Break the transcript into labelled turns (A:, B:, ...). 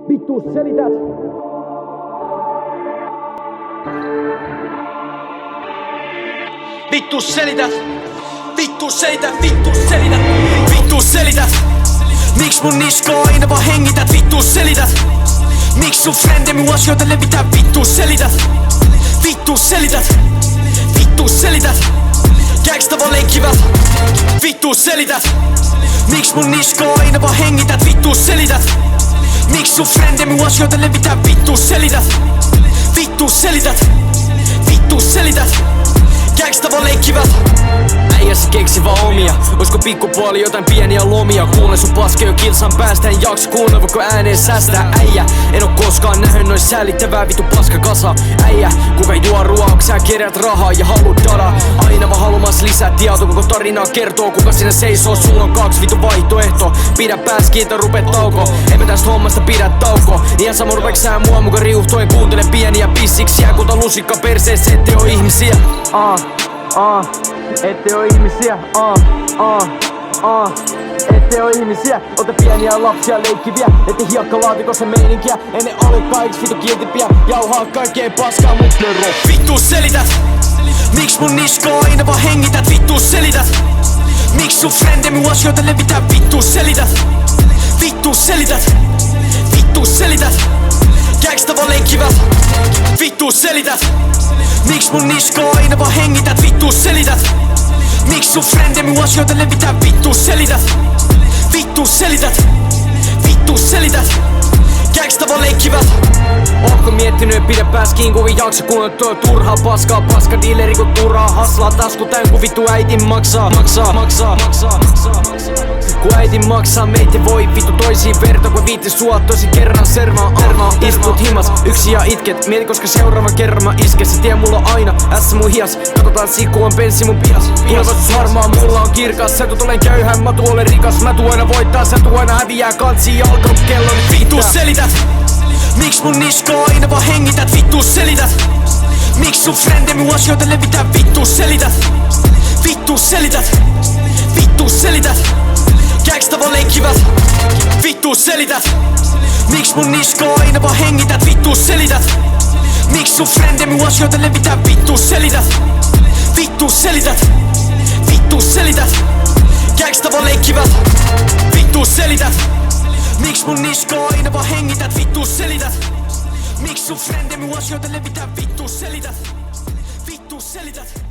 A: Vittu selität. Vittu selität. Vittu selität. Vittu selität. Vittu selität. Miks mun niskoa aina vaan hengität? Vittu selität. Miks sun frende mun asioita levitää? Vittu selität. Vittu selität. Vittu selität. Gangsta vaan leikkivät. Vittu selität. Miks mun niskoa aina vaan hengität? Vittu selität. Miks sun frende mun asioita levitää? Vittu selität. Vittu selität. Vittu selität. Gangsta vaan leikkivät. Äijässä keksi vaan omia. Oisko pikkupuoli jotain pieniä lomia? Kuulen sun paske jo kilsan päästä. En jaksa kuunnella vaikka ääneen säästää. Äijä, en oo koskaan nähnyt noin säälittävää vitu paskakasa. Äijä, kuka juo ruoaa, sä kerät rahaa ja haluut dadaa. Aina vaan halumas lisää tietoa, koko tarinaa kertoo. Kuka siinä seisoo, sulla on 2 vitu vaihtoehtoa. Pidä pääs kiinni, rupee tauko. Emme tästä hommasta pidä tauko. Ihan sama rupeks sä mua muka riuhtoen. Kuuntele pieniä pissiksiä, kuta lusikka perseessä, ette oo ihmisiä. Ette oo ihmisiä, ette oo ihmisiä. Ota pieniä lapsia leikkiviä, ette hiekkalaatikossa meininkiä. Enne ole kaikis vitu kiltipiä, jauhaa kaikkeen paskaa mut nero. Vittu selität. Miks mun niskoa aina vaan hengität? Vittu selität. Miks sun frende mun asioita levitää? Vittu selität. Vittu selität. Vittu selität. Gangsta vaan leikkivät. Vittu selität. Miks mun niskoa aina vaan hengität? Vittu selität. Miks sun frende mun asioita levitää? Vittu selität. Vittu selität. Vittu selität. Gangsta vaan leikkivät. Ootko miettinyt, pidä pääs kiinni, kun jaksa kuunnella tuo turhaa paskaa. Paska dealeri kun turhaa haslaa, tasku täyn kun vittu äitin maksaa. Kun äitin maksaa, meitä voi vittu toisiin verta. Kun viittis sua tosi kerran sermaa. Istut himas, yksi ja itket. Mieti koska seuraavan kerran mä isken. Se tie mulla aina, ässä mun hias. Katsotaan siku on penssi mun pihas. Tulevaisuus harmaa, mulla on kirkas. Sä tuut olen köyhän, mä tuun olen rikas. Mä tuun aina voittaa, sä tuun aina häviää. Kansi alkanut kello nyt vittu selität. Miks mun niskoa aina vaan hengität? Vittu selität. Miks sun frende mun asioita levitää? Vittu selität. Vittu selität. Vittu selität. Gangsta vaan leikkivät. Vittu selität. Miks mun niskoa aina vaan hengität? Vittu selität. Miks sun frende mun asioita levitää? Vittu selität. Vittu selität. Vittu selität. Gangsta vaan leikkivät. Vittu selität. Miks mun niskoa aina vaan hengität? Vittu selität. Miks sun frende mun asioita levitää? Vittu selität. Vittu selität.